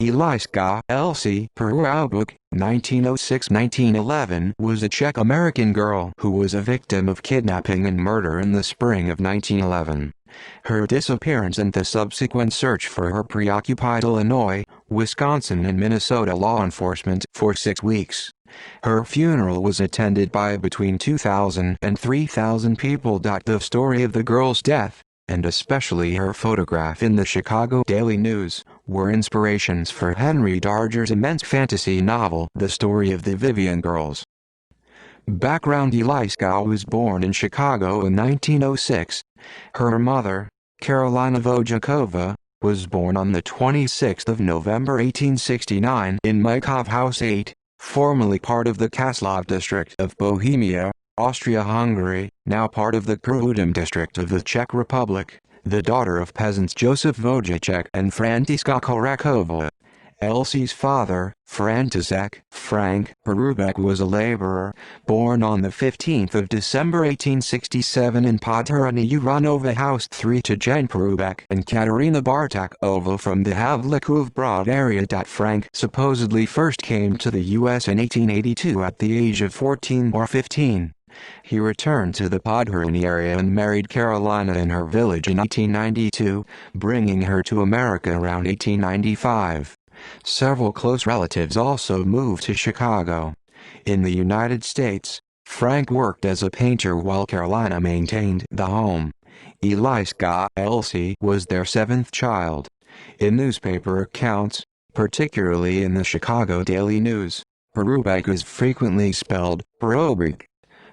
Elsie Paroubek, 1906–1911, was a Czech-American girl who was a victim of kidnapping and murder in the spring of 1911. Her disappearance and the subsequent search for her preoccupied Illinois, Wisconsin and Minnesota law enforcement for 6 weeks. Her funeral was attended by between 2,000 and 3,000 people. The story of the girl's death, and especially her photograph in the Chicago Daily News, were inspirations for Henry Darger's immense fantasy novel The Story of the Vivian Girls. Background: Eliska was born in Chicago in 1906. Her mother, Karolina Wojciechova, was born on the 26th of November 1869 in Mykov House 8, formerly part of the Kaslov district of Bohemia, Austria-Hungary, now part of the Paroubek district of the Czech Republic, the daughter of peasants Josef Wojciech and Františka Korakova. Elsie's father, František Frank Paroubek, was a laborer, born on the 15th of December 1867 in Podhorny Uranova House 3 to Jen Paroubek and Katerina Bartakova from the Havlíkův Brod area. Frank supposedly first came to the U.S. in 1882 at the age of 14 or 15. He returned to the Podhorny area and married Karolina in her village in 1892, bringing her to America around 1895. Several close relatives also moved to Chicago. In the United States, Frank worked as a painter while Karolina maintained the home. Eliska Elsie was their 7th child. In newspaper accounts, particularly in the Chicago Daily News, Paroubek is frequently spelled Paroubek.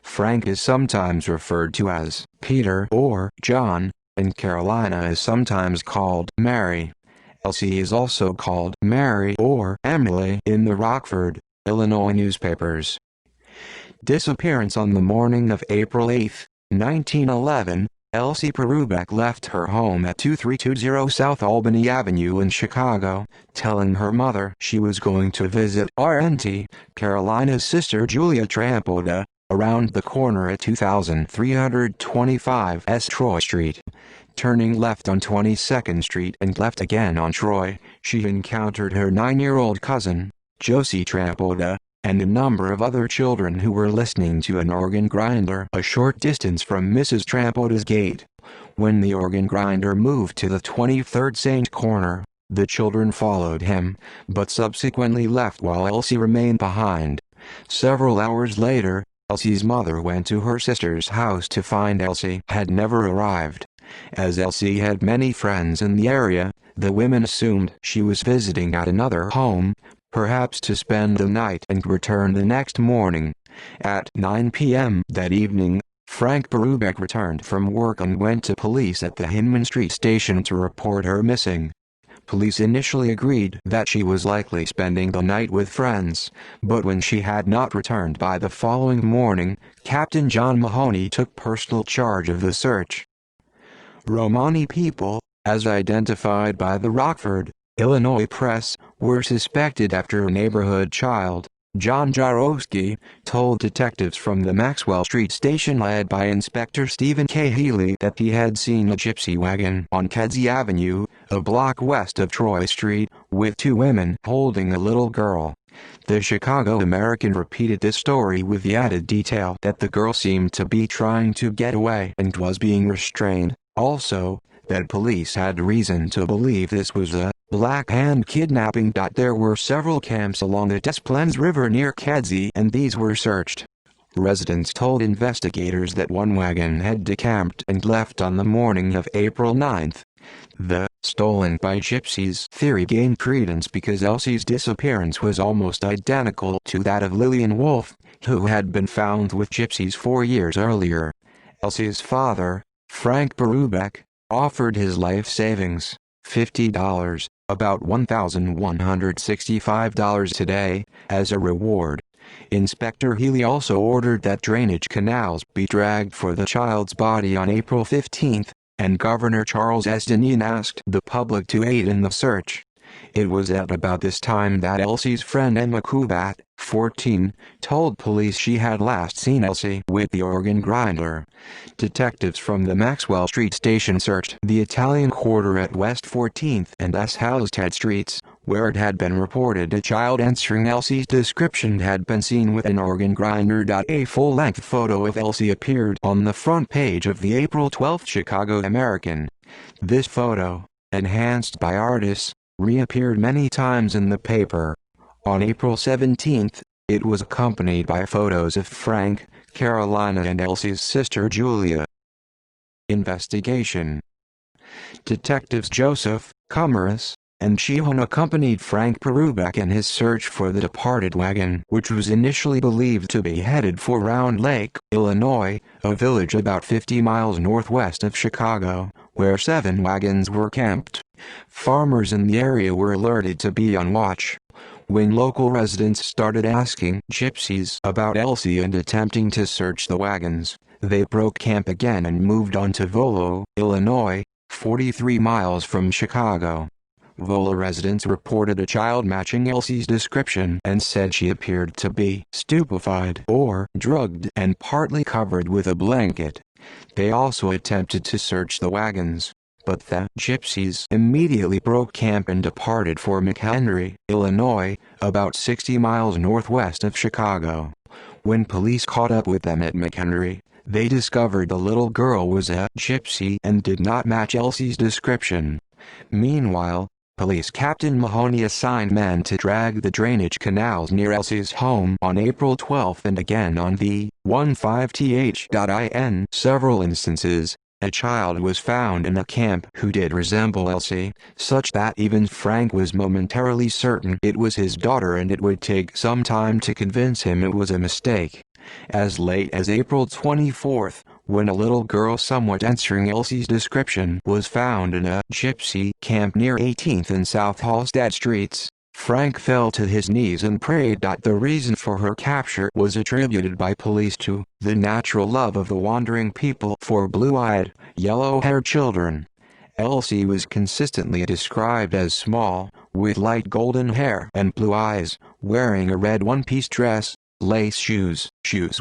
Frank is sometimes referred to as Peter or John, and Karolina is sometimes called Mary. Elsie is also called Mary or Emily in the Rockford, Illinois newspapers. Disappearance: on the morning of April 8, 1911, Elsie Paroubek left her home at 2320 South Albany Avenue in Chicago, telling her mother she was going to visit her auntie, Karolina's sister Julia Trampoda, around the corner at 2325 S. Troy Street. Turning left on 22nd Street and left again on Troy, she encountered her 9-year-old cousin, Josie Trampoda, and a number of other children who were listening to an organ grinder a short distance from Mrs. Trampoda's gate. When the organ grinder moved to the 23rd St. corner, the children followed him, but subsequently left while Elsie remained behind. Several hours later, Elsie's mother went to her sister's house to find Elsie had never arrived. As Elsie had many friends in the area, the women assumed she was visiting at another home, perhaps to spend the night and return the next morning. At 9 p.m. that evening, Frank Paroubek returned from work and went to police at the Hinman Street station to report her missing. Police initially agreed that she was likely spending the night with friends, but when she had not returned by the following morning, Captain John Mahoney took personal charge of the search. Romani people, as identified by the Rockford, Illinois Press, were suspected after a neighborhood child, John Jarowski, told detectives from the Maxwell Street station led by Inspector Stephen K. Healy that he had seen a gypsy wagon on Kedzie Avenue, a block west of Troy Street, with 2 women holding a little girl. The Chicago American repeated this story with the added detail that the girl seemed to be trying to get away and was being restrained. Also, that police had reason to believe this was a Black Hand kidnapping. There were several camps along the Des Plaines River near Kedzie and these were searched. Residents told investigators that one wagon had decamped and left on the morning of April 9. The "stolen by gypsies" theory gained credence because Elsie's disappearance was almost identical to that of Lillian Wolfe, who had been found with gypsies 4 years earlier. Elsie's father, Frank Paroubek, offered his life savings, $50, about $1,165 today, as a reward. Inspector Healy also ordered that drainage canals be dragged for the child's body on April 15, and Governor Charles S. Deneen asked the public to aid in the search. It was at about this time that Elsie's friend Emma Kubat, 14, told police she had last seen Elsie with the organ grinder. Detectives from the Maxwell Street station searched the Italian Quarter at West 14th and S. Halstead Streets, where it had been reported a child answering Elsie's description had been seen with an organ grinder. A full-length photo of Elsie appeared on the front page of the April 12 Chicago American. This photo, enhanced by artists, reappeared many times in the paper. On April 17, it was accompanied by photos of Frank, Carolina and Elsie's sister Julia. Investigation. Detectives Joseph, Cummerus, and Sheehan accompanied Frank Paroubek in his search for the departed wagon, which was initially believed to be headed for Round Lake, Illinois, a village about 50 miles northwest of Chicago, where 7 wagons were camped. Farmers in the area were alerted to be on watch. When local residents started asking gypsies about Elsie and attempting to search the wagons, they broke camp again and moved on to Volo, Illinois, 43 miles from Chicago. Volo residents reported a child matching Elsie's description and said she appeared to be stupefied or drugged and partly covered with a blanket. They also attempted to search the wagons, but the gypsies immediately broke camp and departed for McHenry, Illinois, about 60 miles northwest of Chicago. When police caught up with them at McHenry, they discovered the little girl was a gypsy and did not match Elsie's description. Meanwhile, Police Captain Mahoney assigned men to drag the drainage canals near Elsie's home on April 12 and again on the 15th. In several instances, a child was found in a camp who did resemble Elsie, such that even Frank was momentarily certain it was his daughter, and it would take some time to convince him it was a mistake. As late as April 24, when a little girl somewhat answering Elsie's description was found in a gypsy camp near 18th and South Halstead Streets, Frank fell to his knees and prayed. The reason for her capture was attributed by police to the natural love of the wandering people for blue-eyed, yellow-haired children. Elsie was consistently described as small, with light golden hair and blue eyes, wearing a red one-piece dress, lace shoes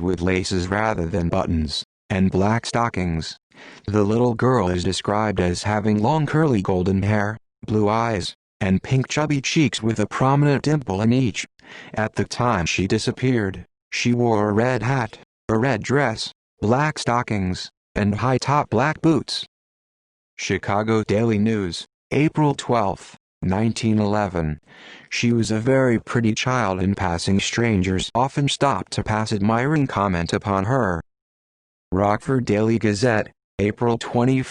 with laces rather than buttons, and black stockings. The little girl is described as having long curly golden hair, blue eyes, and pink chubby cheeks with a prominent dimple in each. At the time she disappeared, she wore a red hat, a red dress, black stockings, and high-top black boots. Chicago Daily News, April 12, 1911. She was a very pretty child, and passing strangers often stopped to pass admiring comment upon her. Rockford Daily Gazette, April 21,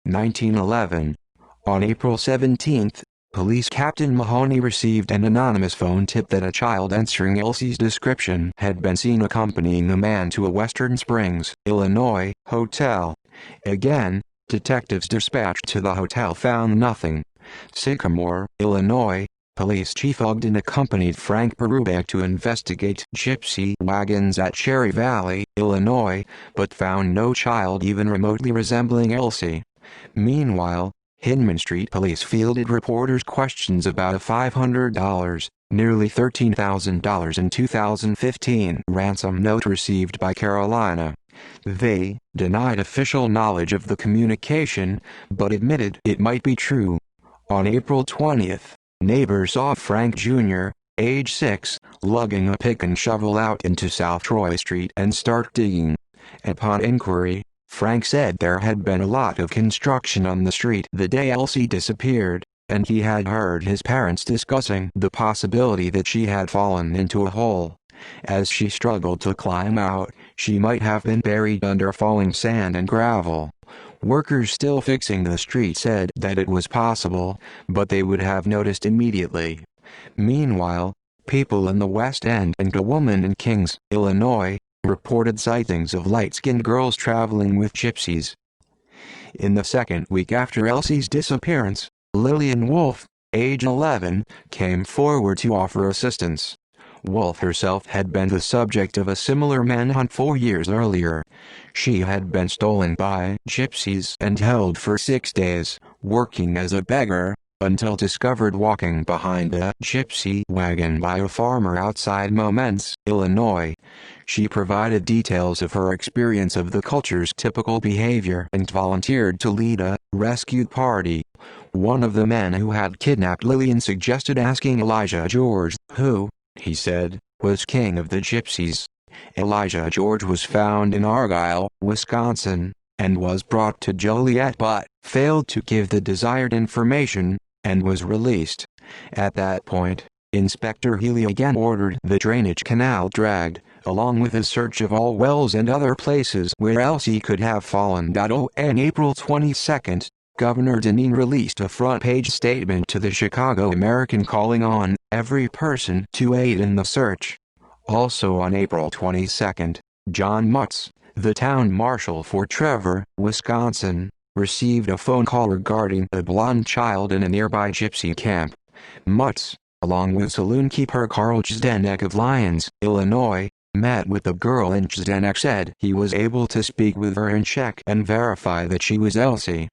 1911. On April 17, Police Captain Mahoney received an anonymous phone tip that a child answering Elsie's description had been seen accompanying a man to a Western Springs, Illinois, hotel. Again, detectives dispatched to the hotel found nothing. Sycamore, Illinois, Police Chief Ogden accompanied Frank Paroubek to investigate gypsy wagons at Cherry Valley, Illinois, but found no child even remotely resembling Elsie. Meanwhile, Hinman Street Police fielded reporters' questions about a $500, nearly $13,000 in 2015 ransom note received by Carolina. They denied official knowledge of the communication, but admitted it might be true. On April 20, neighbors saw Frank Jr., age 6, lugging a pick and shovel out into South Troy Street and start digging. Upon inquiry, Frank said there had been a lot of construction on the street the day Elsie disappeared, and he had heard his parents discussing the possibility that she had fallen into a hole. As she struggled to climb out, she might have been buried under falling sand and gravel. Workers still fixing the street said that it was possible, but they would have noticed immediately. Meanwhile, people in the West End and a woman in Kings, Illinois, reported sightings of light-skinned girls traveling with gypsies. In the second week after Elsie's disappearance, Lillian Wolfe, age 11, came forward to offer assistance. Wolfe herself had been the subject of a similar manhunt 4 years earlier. She had been stolen by gypsies and held for 6 days, working as a beggar, until discovered walking behind a gypsy wagon by a farmer outside Momence, Illinois. She provided details of her experience of the culture's typical behavior and volunteered to lead a rescue party. One of the men who had kidnapped Lillian suggested asking Elijah George, who, he said, was king of the gypsies. Elijah George was found in Argyle, Wisconsin, and was brought to Joliet but failed to give the desired information, and was released. At that point, Inspector Healy again ordered the drainage canal dragged, along with a search of all wells and other places where Elsie could have fallen. On April 22, Governor Dineen released a front-page statement to the Chicago American calling on every person to aid in the search. Also on April 22, John Mutz, the town marshal for Trevor, Wisconsin, received a phone call regarding a blonde child in a nearby gypsy camp. Mutz, along with saloon keeper Carl Zdenek of Lyons, Illinois, met with the girl and Zdenek said he was able to speak with her and check and verify that she was Elsie.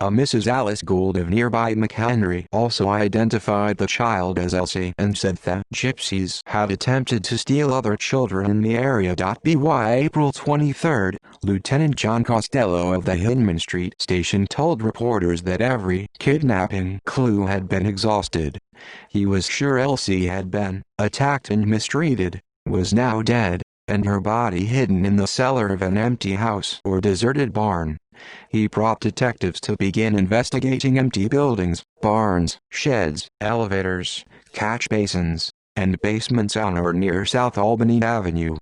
A Mrs. Alice Gould of nearby McHenry also identified the child as Elsie and said that gypsies had attempted to steal other children in the area. By April 23, Lieutenant John Costello of the Hinman Street station told reporters that every kidnapping clue had been exhausted. He was sure Elsie had been attacked and mistreated, was now dead, and her body hidden in the cellar of an empty house or deserted barn. He brought detectives to begin investigating empty buildings, barns, sheds, elevators, catch basins, and basements on or near South Albany Avenue.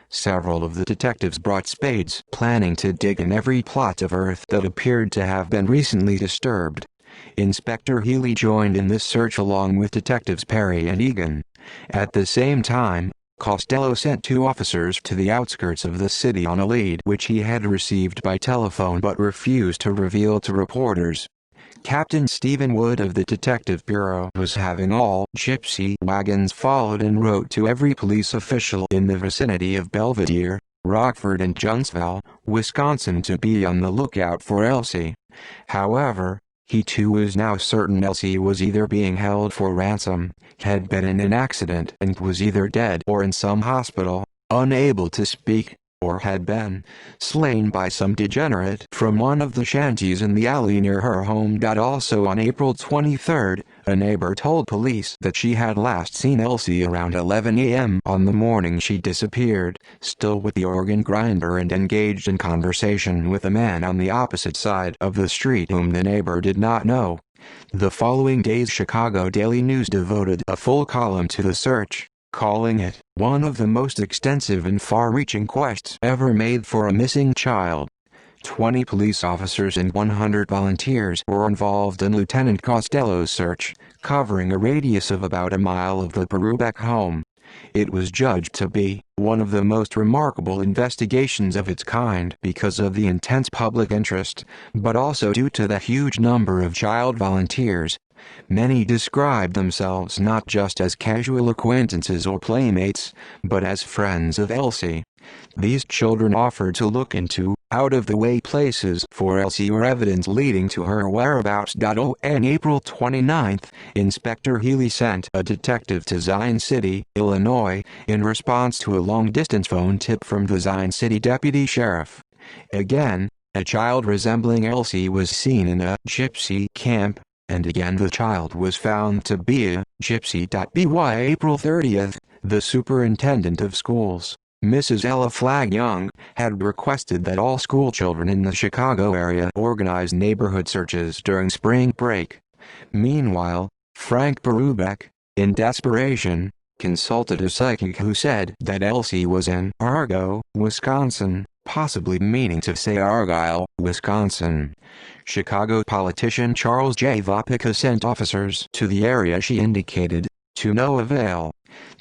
Several of the detectives brought spades, planning to dig in every plot of earth that appeared to have been recently disturbed. Inspector Healy joined in this search along with detectives Perry and Egan. At the same time, Costello sent 2 officers to the outskirts of the city on a lead which he had received by telephone but refused to reveal to reporters. Captain Stephen Wood of the Detective Bureau was having all gypsy wagons followed and wrote to every police official in the vicinity of Belvedere, Rockford and Junksville, Wisconsin to be on the lookout for Elsie. However, he too was now certain Elsie was either being held for ransom, had been in an accident and was either dead or in some hospital, unable to speak, or had been slain by some degenerate from one of the shanties in the alley near her home. Also on April 23, a neighbor told police that she had last seen Elsie around 11 a.m. on the morning she disappeared, still with the organ grinder and engaged in conversation with a man on the opposite side of the street whom the neighbor did not know. The following day's Chicago Daily News devoted a full column to the search, calling it one of the most extensive and far-reaching quests ever made for a missing child. 20 police officers and 100 volunteers were involved in Lieutenant Costello's search, covering a radius of about a mile of the Paroubek home. It was judged to be one of the most remarkable investigations of its kind because of the intense public interest, but also due to the huge number of child volunteers. Many described themselves not just as casual acquaintances or playmates, but as friends of Elsie. These children offered to look into out-of-the-way places for Elsie or evidence leading to her whereabouts. On April 29, Inspector Healy sent a detective to Zion City, Illinois, in response to a long-distance phone tip from the Zion City deputy sheriff. Again, a child resembling Elsie was seen in a gypsy camp, and again the child was found to be a gypsy. By April 30, the superintendent of schools, Mrs. Ella Flagg Young, had requested that all schoolchildren in the Chicago area organize neighborhood searches during spring break. Meanwhile, Frank Paroubek, in desperation, consulted a psychic who said that Elsie was in Argo, Wisconsin, possibly meaning to say Argyle, Wisconsin. Chicago politician Charles J. Vopica sent officers to the area she indicated, to no avail.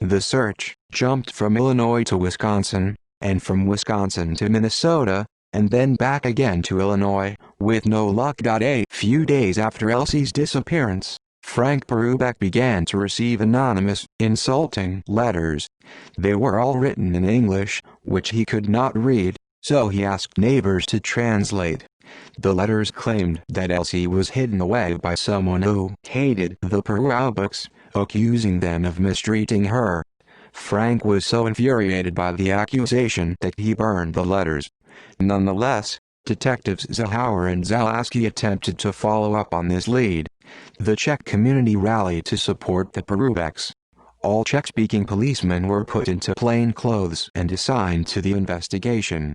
The search jumped from Illinois to Wisconsin, and from Wisconsin to Minnesota, and then back again to Illinois, with no luck. A few days after Elsie's disappearance, Frank Paroubek began to receive anonymous, insulting letters. They were all written in English, which he could not read, so he asked neighbors to translate. The letters claimed that Elsie was hidden away by someone who hated the Paroubeks, accusing them of mistreating her. Frank was so infuriated by the accusation that he burned the letters. Nonetheless, Detectives Zahauer and Zalaski attempted to follow up on this lead. The Czech community rallied to support the Paroubeks. All Czech-speaking policemen were put into plain clothes and assigned to the investigation.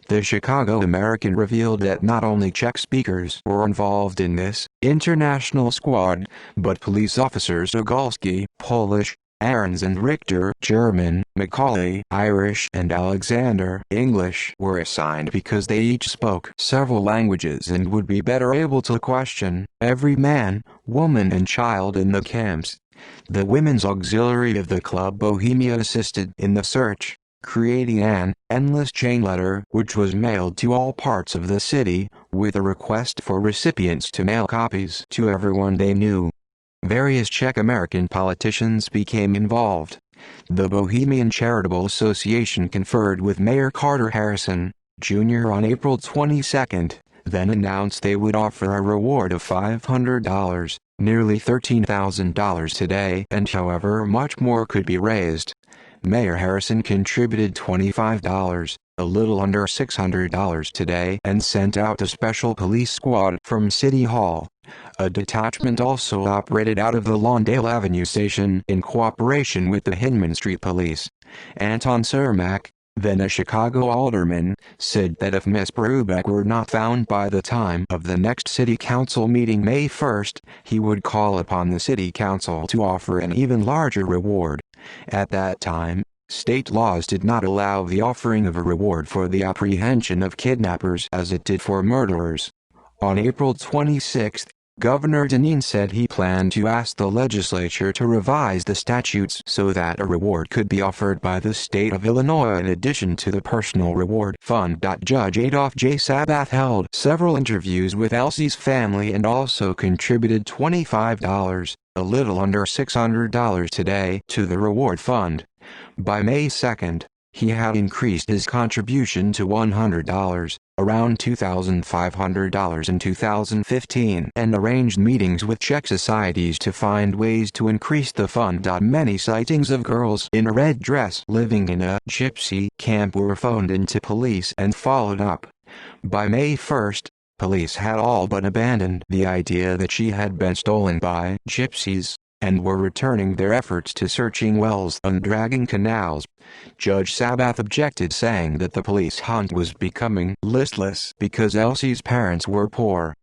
The Chicago American revealed that not only Czech speakers were involved in this international squad, but police officers Ogalski, Polish, Ahrens and Richter, German, Macaulay, Irish and Alexander, English, were assigned because they each spoke several languages and would be better able to question every man, woman and child in the camps. The women's auxiliary of the Club Bohemia assisted in the search, creating an endless chain letter which was mailed to all parts of the city, with a request for recipients to mail copies to everyone they knew. Various Czech American politicians became involved. The Bohemian Charitable Association conferred with Mayor Carter Harrison, Jr. on April 22, then announced they would offer a reward of $500, nearly $13,000 today, and however much more could be raised. Mayor Harrison contributed $25, a little under $600 today, and sent out a special police squad from City Hall. A detachment also operated out of the Lawndale Avenue station in cooperation with the Hinman Street Police. Anton Cermak, then a Chicago alderman, said that if Miss Paroubek were not found by the time of the next city council meeting May 1, he would call upon the city council to offer an even larger reward. At that time, state laws did not allow the offering of a reward for the apprehension of kidnappers as it did for murderers. On April 26, Governor Dineen said he planned to ask the legislature to revise the statutes so that a reward could be offered by the state of Illinois in addition to the personal reward fund. Judge Adolph J. Sabath held several interviews with Elsie's family and also contributed $25, a little under $600 today, to the reward fund. By May 2, he had increased his contribution to $100, around $2,500 in 2015, and arranged meetings with Czech societies to find ways to increase the fund. Many sightings of girls in a red dress living in a gypsy camp were phoned into police and followed up. By May 1, police had all but abandoned the idea that she had been stolen by gypsies, and were returning their efforts to searching wells and dragging canals. Judge Sabath objected, saying that the police hunt was becoming listless because Elsie's parents were poor.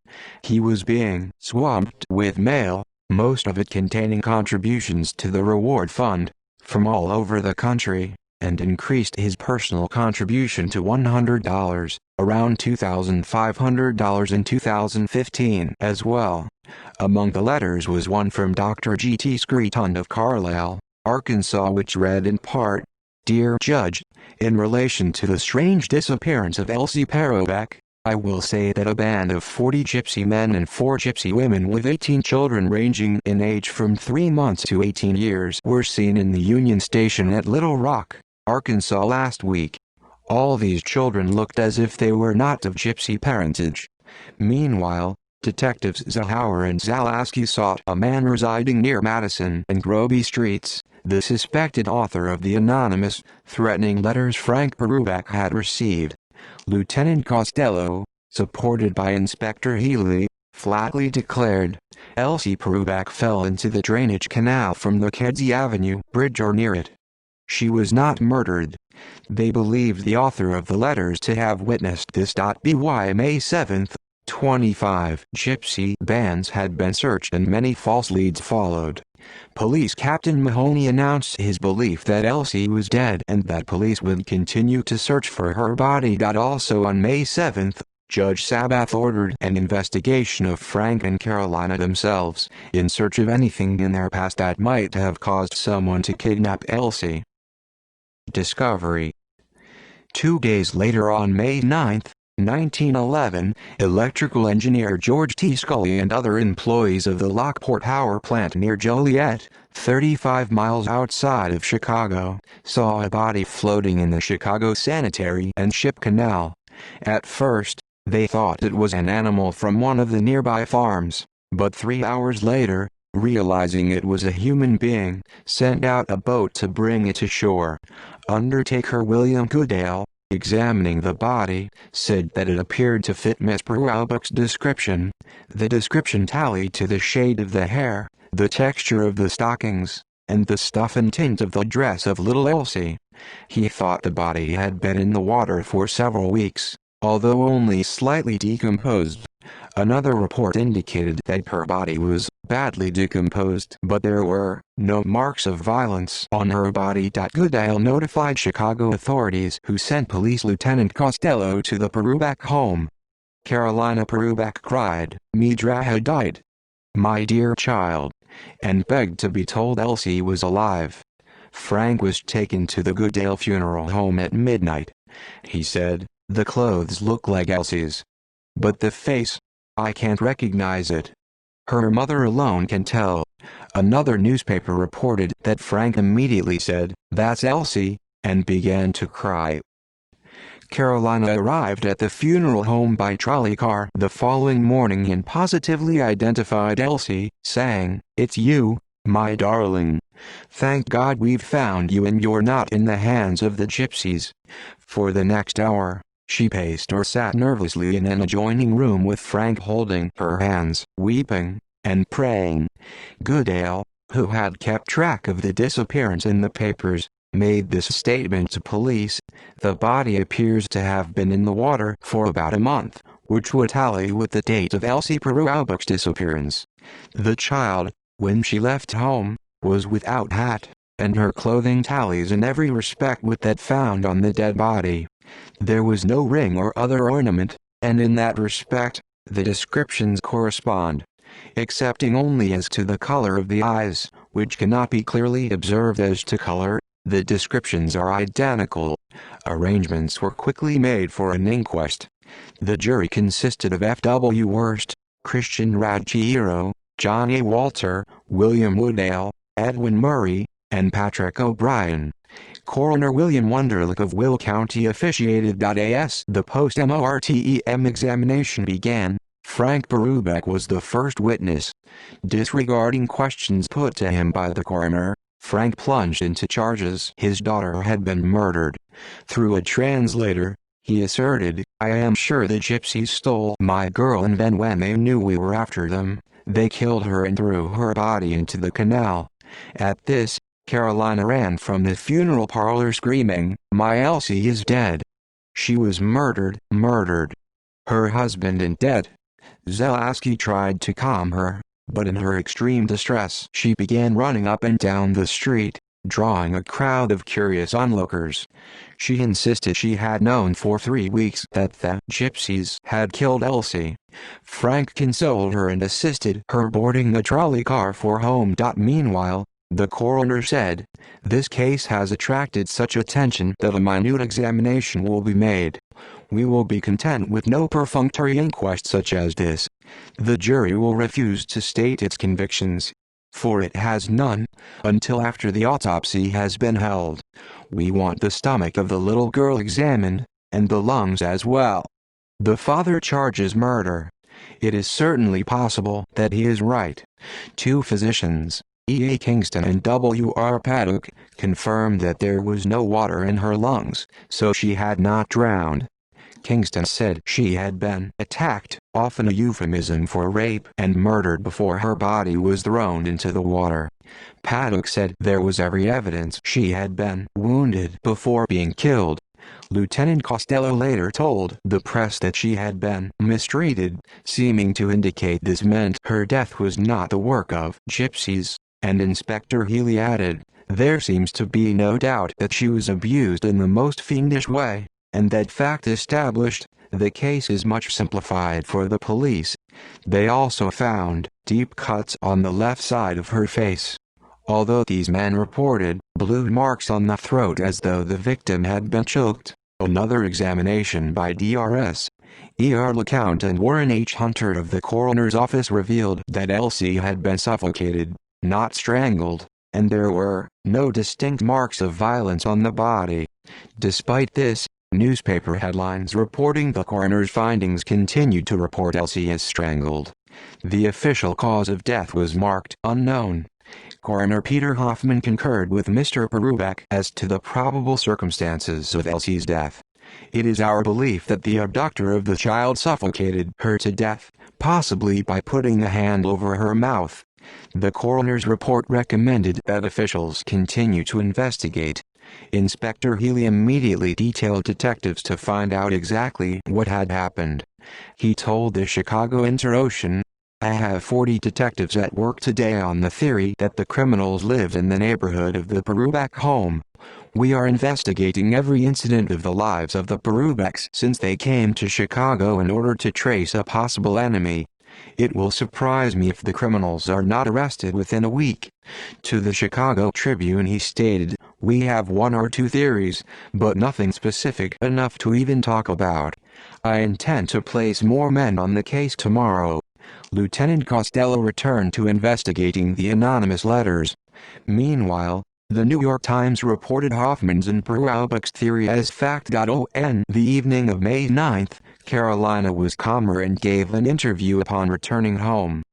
He was being swamped with mail, most of it containing contributions to the reward fund, from all over the country, and increased his personal contribution to $100, around $2,500 in 2015 as well. Among the letters was one from Dr. G.T. Screeton of Carlisle, Arkansas, which read in part, "Dear Judge, in relation to the strange disappearance of Elsie Paroubek, I will say that a band of 40 gypsy men and 4 gypsy women with 18 children ranging in age from 3 months to 18 years were seen in the Union Station at Little Rock, Arkansas last week. All these children looked as if they were not of gypsy parentage. Meanwhile, Detectives Zahauer and Zalaski sought a man residing near Madison and Groby Streets, the suspected author of the anonymous, threatening letters Frank Paroubek had received. Lieutenant Costello, supported by Inspector Healy, flatly declared, Elsie Paroubek fell into the drainage canal from the Kedzie Avenue bridge or near it. She was not murdered. They believed the author of the letters to have witnessed this. By May 7, 25 gypsy bands had been searched and many false leads followed. Police Captain Mahoney announced his belief that Elsie was dead and that police would continue to search for her body. Also on May 7, Judge Sabath ordered an investigation of Frank and Carolina themselves, in search of anything in their past that might have caused someone to kidnap Elsie. Discovery. 2 days later, on May 9, 1911, electrical engineer George T. Scully and other employees of the Lockport Power Plant near Joliet, 35 miles outside of Chicago, saw a body floating in the Chicago Sanitary and Ship Canal. At first, they thought it was an animal from one of the nearby farms, but 3 hours later, realizing it was a human being, sent out a boat to bring it to shore. Undertaker William Goodale, examining the body, said that it appeared to fit Miss Paroubek's description. The description tallied to the shade of the hair, the texture of the stockings, and the stuff and tint of the dress of little Elsie. He thought the body had been in the water for several weeks, although only slightly decomposed. Another report indicated that her body was badly decomposed, but there were no marks of violence on her body. Goodale notified Chicago authorities, who sent Police Lieutenant Costello to the Paroubek home. Carolina Paroubek cried, "Midra had died, my dear child," and begged to be told Elsie was alive. Frank was taken to the Goodale funeral home at midnight. He said, "The clothes look like Elsie's. But the face, I can't recognize it. Her mother alone can tell." Another newspaper reported that Frank immediately said, "That's Elsie," and began to cry. Carolina arrived at the funeral home by trolley car the following morning and positively identified Elsie, saying, "It's you, my darling. Thank God we've found you and you're not in the hands of the gypsies." For the next hour, she paced or sat nervously in an adjoining room with Frank holding her hands, weeping, and praying. Goodale, who had kept track of the disappearance in the papers, made this statement to police: "The body appears to have been in the water for about a month, which would tally with the date of Elsie Paroubek's disappearance. The child, when she left home, was without hat, and her clothing tallies in every respect with that found on the dead body. There was no ring or other ornament, and in that respect, the descriptions correspond, excepting only as to the color of the eyes, which cannot be clearly observed as to color. The descriptions are identical." Arrangements were quickly made for an inquest. The jury consisted of F.W. Worst, Christian Ruggiero, John A. Walter, William Woodale, Edwin Murray, and Patrick O'Brien. Coroner William Wunderlich of Will County officiated. As the post-mortem examination began, Frank Paroubek was the first witness. Disregarding questions put to him by the coroner, Frank plunged into charges. His daughter had been murdered. Through a translator, he asserted, "I am sure the gypsies stole my girl, and then when they knew we were after them, they killed her and threw her body into the canal." At this, Carolina ran from the funeral parlor screaming, "My Elsie is dead. She was murdered, murdered. Her husband is dead." Zelaski tried to calm her, but in her extreme distress she began running up and down the street, drawing a crowd of curious onlookers. She insisted she had known for 3 weeks that the gypsies had killed Elsie. Frank consoled her and assisted her boarding the trolley car for home. Meanwhile, the coroner said, "This case has attracted such attention that a minute examination will be made. We will be content with no perfunctory inquest such as this. The jury will refuse to state its convictions, for it has none, until after the autopsy has been held. We want the stomach of the little girl examined, and the lungs as well." The father charges murder. It is certainly possible that he is right. 2 physicians, E. A. Kingston and W. R. Paddock, confirmed that there was no water in her lungs, so she had not drowned. Kingston said she had been attacked, often a euphemism for rape, and murdered before her body was thrown into the water. Paddock said there was every evidence she had been wounded before being killed. Lieutenant Costello later told the press that she had been mistreated, seeming to indicate this meant her death was not the work of gypsies, and Inspector Healy added, "There seems to be no doubt that she was abused in the most fiendish way, and that fact established, the case is much simplified for the police." They also found deep cuts on the left side of her face, although these men reported blue marks on the throat as though the victim had been choked. Another examination by DRS. E.R. LeCount and Warren H. Hunter of the coroner's office revealed that Elsie had been suffocated, not strangled, and there were no distinct marks of violence on the body. Despite this, newspaper headlines reporting the coroner's findings continued to report Elsie as strangled. The official cause of death was marked unknown. Coroner Peter Hoffman concurred with Mr. Paroubek as to the probable circumstances of Elsie's death. It is our belief that the abductor of the child suffocated her to death, possibly by putting a hand over her mouth. The coroner's report recommended that officials continue to investigate. Inspector Healy immediately detailed detectives to find out exactly what had happened. He told the Chicago Inter-Ocean, "I have 40 detectives at work today on the theory that the criminals lived in the neighborhood of the Paroubek home. We are investigating every incident of the lives of the Paroubeks since they came to Chicago in order to trace a possible enemy. It will surprise me if the criminals are not arrested within a week." To the Chicago Tribune he stated, "We have one or two theories, but nothing specific enough to even talk about. I intend to place more men on the case tomorrow." Lieutenant Costello returned to investigating the anonymous letters. Meanwhile, the New York Times reported Hoffman's and Paroubek's theory as fact. On the evening of May 9, Carolina was calmer and gave an interview upon returning home.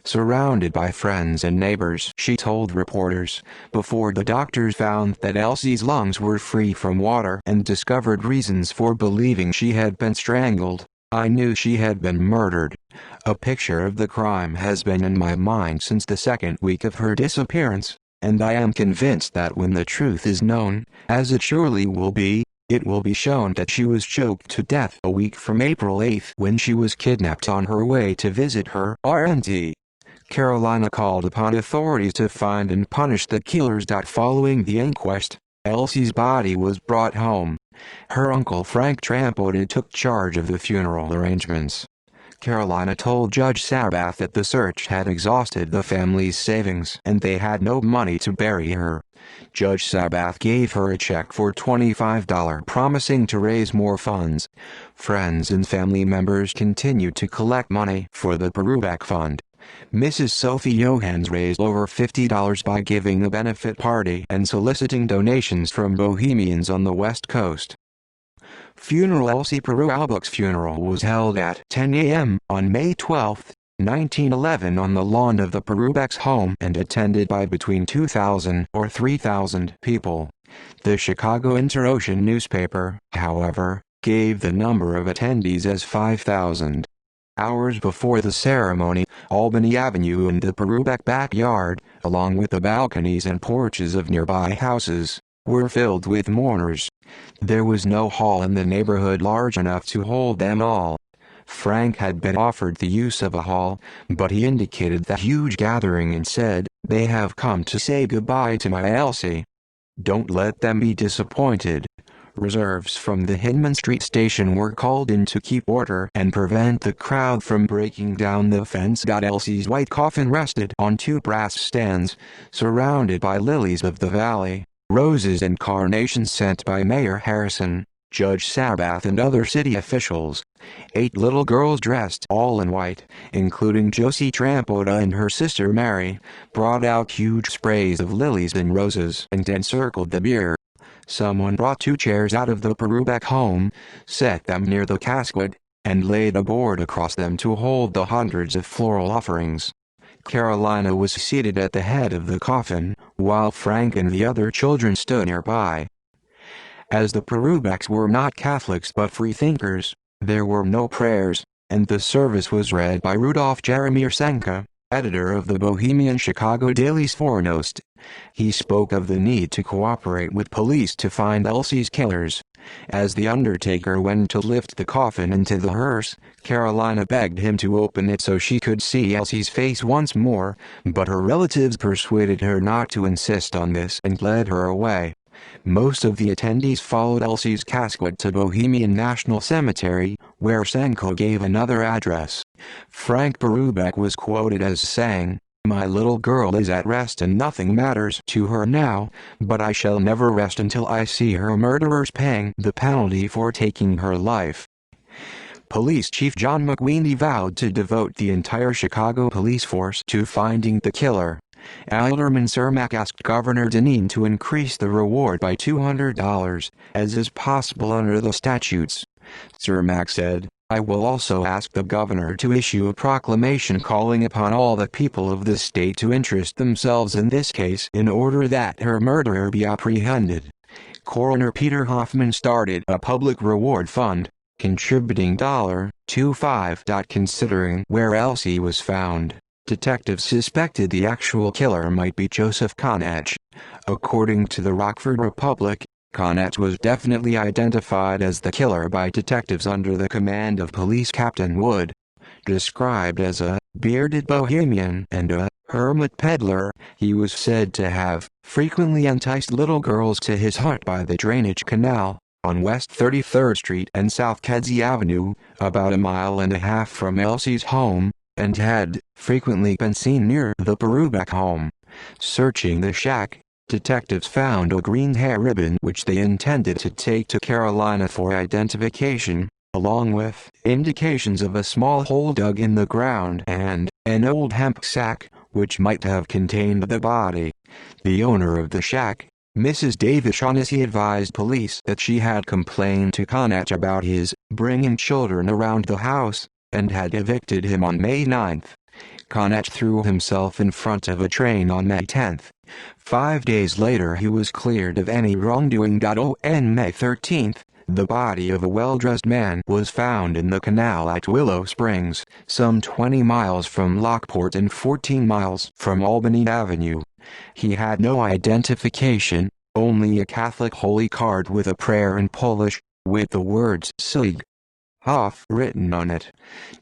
Surrounded by friends and neighbors, she told reporters, before the doctors found that Elsie's lungs were free from water and discovered reasons for believing she had been strangled, "I knew she had been murdered. A picture of the crime has been in my mind since the second week of her disappearance, and I am convinced that when the truth is known, as it surely will be, it will be shown that she was choked to death a week from April 8 when she was kidnapped on her way to visit her RNT. Carolina called upon authorities to find and punish the killers. Following the inquest, Elsie's body was brought home. Her uncle Frank Trampoda took charge of the funeral arrangements. Carolina told Judge Sabath that the search had exhausted the family's savings and they had no money to bury her. Judge Sabath gave her a check for $25, promising to raise more funds. Friends and family members continued to collect money for the Paroubek Fund. Mrs. Sophie Johans raised over $50 by giving a benefit party and soliciting donations from Bohemians on the West Coast. Funeral. Elsie Paroubek's funeral was held at 10 a.m. on May 12, 1911 on the lawn of the Paroubek's home and attended by between 2,000 or 3,000 people. The Chicago Inter-Ocean newspaper, however, gave the number of attendees as 5,000. Hours before the ceremony, Albany Avenue and the Paroubek backyard, along with the balconies and porches of nearby houses, were filled with mourners. There was no hall in the neighborhood large enough to hold them all. Frank had been offered the use of a hall, but he indicated the huge gathering and said, "They have come to say goodbye to my Elsie. Don't let them be disappointed." Reserves from the Hinman Street station were called in to keep order and prevent the crowd from breaking down the fence. Elsie's white coffin rested on two brass stands, surrounded by lilies of the valley, roses and carnations sent by Mayor Harrison, Judge Sabath and other city officials. 8 little girls dressed all in white, including Josie Trampoda and her sister Mary, brought out huge sprays of lilies and roses and encircled the bier. Someone brought 2 chairs out of the Paroubek home, set them near the casket, and laid a board across them to hold the hundreds of floral offerings. Carolina was seated at the head of the coffin, while Frank and the other children stood nearby. As the Paroubeks were not Catholics but freethinkers, there were no prayers, and the service was read by Rudolph Jeremiah Senka, editor of the Bohemian Chicago Daily Sfornost. He spoke of the need to cooperate with police to find Elsie's killers. As the undertaker went to lift the coffin into the hearse, Carolina begged him to open it so she could see Elsie's face once more, but her relatives persuaded her not to insist on this and led her away. Most of the attendees followed Elsie's casket to Bohemian National Cemetery, where Senko gave another address. Frank Paroubek was quoted as saying, "My little girl is at rest and nothing matters to her now, but I shall never rest until I see her murderers paying the penalty for taking her life." Police Chief John McWeeny vowed to devote the entire Chicago police force to finding the killer. Alderman Cermak asked Governor Dineen to increase the reward by $200, as is possible under the statutes. Cermak said, "I will also ask the governor to issue a proclamation calling upon all the people of the state to interest themselves in this case in order that her murderer be apprehended." Coroner Peter Hoffman started a public reward fund, contributing $25. Considering where Elsie was found, detectives suspected the actual killer might be Joseph Conach. According to the Rockford Republic, Conach was definitely identified as the killer by detectives under the command of Police Captain Wood. Described as a bearded bohemian and a hermit peddler, he was said to have frequently enticed little girls to his hut by the drainage canal on West 33rd Street and South Kedzie Avenue, about a mile and a half from Elsie's home, and had frequently been seen near the Paroubek home. Searching the shack, detectives found a green hair ribbon which they intended to take to Carolina for identification, along with indications of a small hole dug in the ground and an old hemp sack, which might have contained the body. The owner of the shack, Mrs. David Shaughnessy, advised police that she had complained to Conach about his bringing children around the house, and had evicted him on May 9. Conach threw himself in front of a train on May 10. 5 days later he was cleared of any wrongdoing. On May 13, the body of a well-dressed man was found in the canal at Willow Springs, some 20 miles from Lockport and 14 miles from Albany Avenue. He had no identification, only a Catholic holy card with a prayer in Polish, with the words "Sig. Hoff" written on it.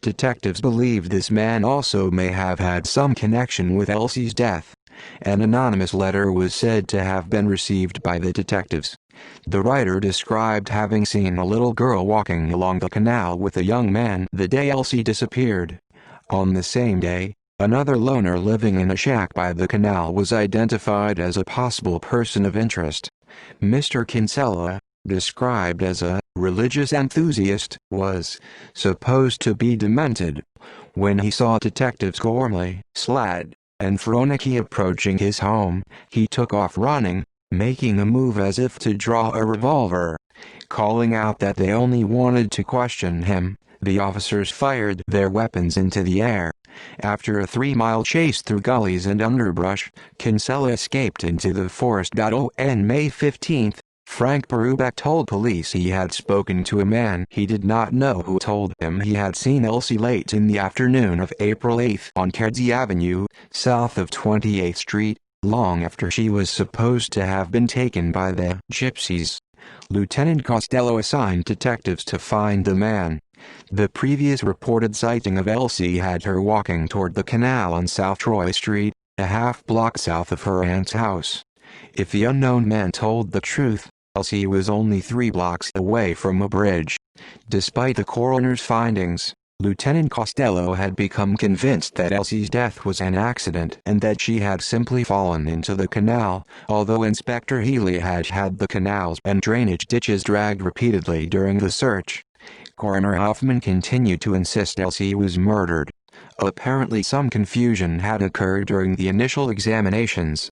Detectives believe this man also may have had some connection with Elsie's death. An anonymous letter was said to have been received by the detectives. The writer described having seen a little girl walking along the canal with a young man the day Elsie disappeared. On the same day, another loner living in a shack by the canal was identified as a possible person of interest. Mr. Kinsella, described as a religious enthusiast, was supposed to be demented. When he saw detectives Gormley, Slad, and Fronicki approaching his home, he took off running, making a move as if to draw a revolver. Calling out that they only wanted to question him, the officers fired their weapons into the air. After a 3-mile chase through gullies and underbrush, Kinsella escaped into the forest. On May 15, Frank Paroubek told police he had spoken to a man he did not know who told him he had seen Elsie late in the afternoon of April 8 on Kedzie Avenue, south of 28th Street, long after she was supposed to have been taken by the gypsies. Lieutenant Costello assigned detectives to find the man. The previous reported sighting of Elsie had her walking toward the canal on South Troy Street, a half-block south of her aunt's house. If the unknown man told the truth, Elsie was only 3 blocks away from a bridge. Despite the coroner's findings, Lieutenant Costello had become convinced that Elsie's death was an accident and that she had simply fallen into the canal, although Inspector Healy had had the canals and drainage ditches dragged repeatedly during the search. Coroner Hoffman continued to insist Elsie was murdered. Apparently some confusion had occurred during the initial examinations.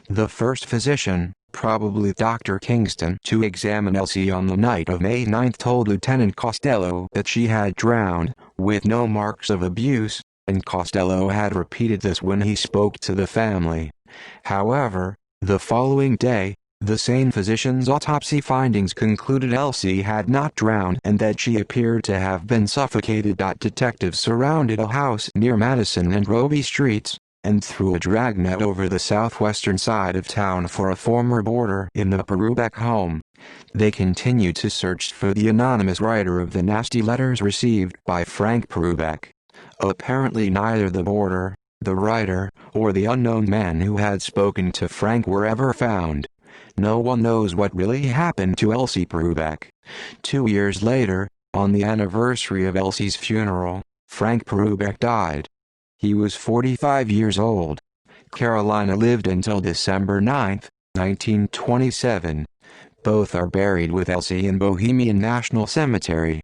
The first physician, probably Dr. Kingston, to examine Elsie on the night of May 9 told Lieutenant Costello that she had drowned, with no marks of abuse, and Costello had repeated this when he spoke to the family. However, the following day, the same physician's autopsy findings concluded Elsie had not drowned and that she appeared to have been suffocated. Detectives surrounded a house near Madison and Roby Streets, and threw a dragnet over the southwestern side of town for a former boarder in the Paroubek home. They continued to search for the anonymous writer of the nasty letters received by Frank Paroubek. Apparently neither the boarder, the writer, or the unknown man who had spoken to Frank were ever found. No one knows what really happened to Elsie Paroubek. 2 years later, on the anniversary of Elsie's funeral, Frank Paroubek died. He was 45 years old. Carolina lived until December 9, 1927. Both are buried with Elsie in Bohemian National Cemetery.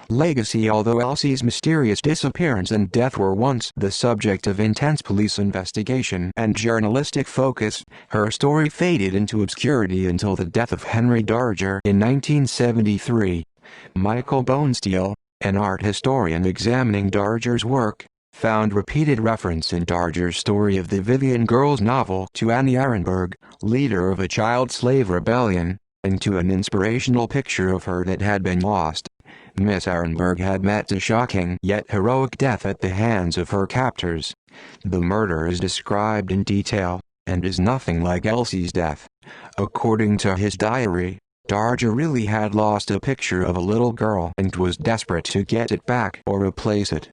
Legacy. Although Elsie's mysterious disappearance and death were once the subject of intense police investigation and journalistic focus, her story faded into obscurity until the death of Henry Darger in 1973. Michael Bonesteel, an art historian examining Darger's work, found repeated reference in Darger's story of the Vivian Girls novel to Annie Arenberg, leader of a child slave rebellion, and to an inspirational picture of her that had been lost. Miss Arenberg had met a shocking yet heroic death at the hands of her captors. The murder is described in detail, and is nothing like Elsie's death. According to his diary, Darja really had lost a picture of a little girl and was desperate to get it back or replace it.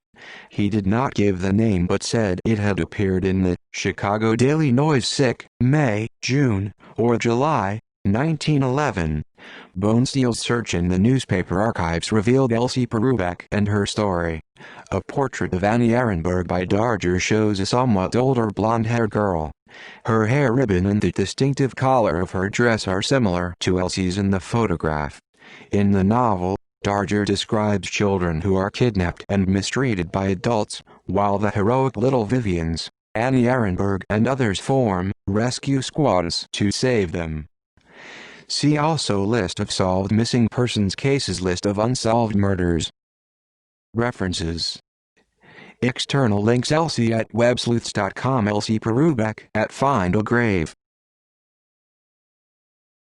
He did not give the name but said it had appeared in the Chicago Daily News May, June, or July, 1911. Bonesteel's search in the newspaper archives revealed Elsie Paroubek and her story. A portrait of Annie Arenberg by Darja shows a somewhat older blonde-haired girl. Her hair ribbon and the distinctive collar of her dress are similar to Elsie's in the photograph. In the novel, Darja describes children who are kidnapped and mistreated by adults, while the heroic little Vivians, Annie Arenberg and others form rescue squads to save them. See also List of solved missing persons cases, List of unsolved murders. References. External links: Elsie at websleuths.com, Elsie Paroubek at Find a Grave.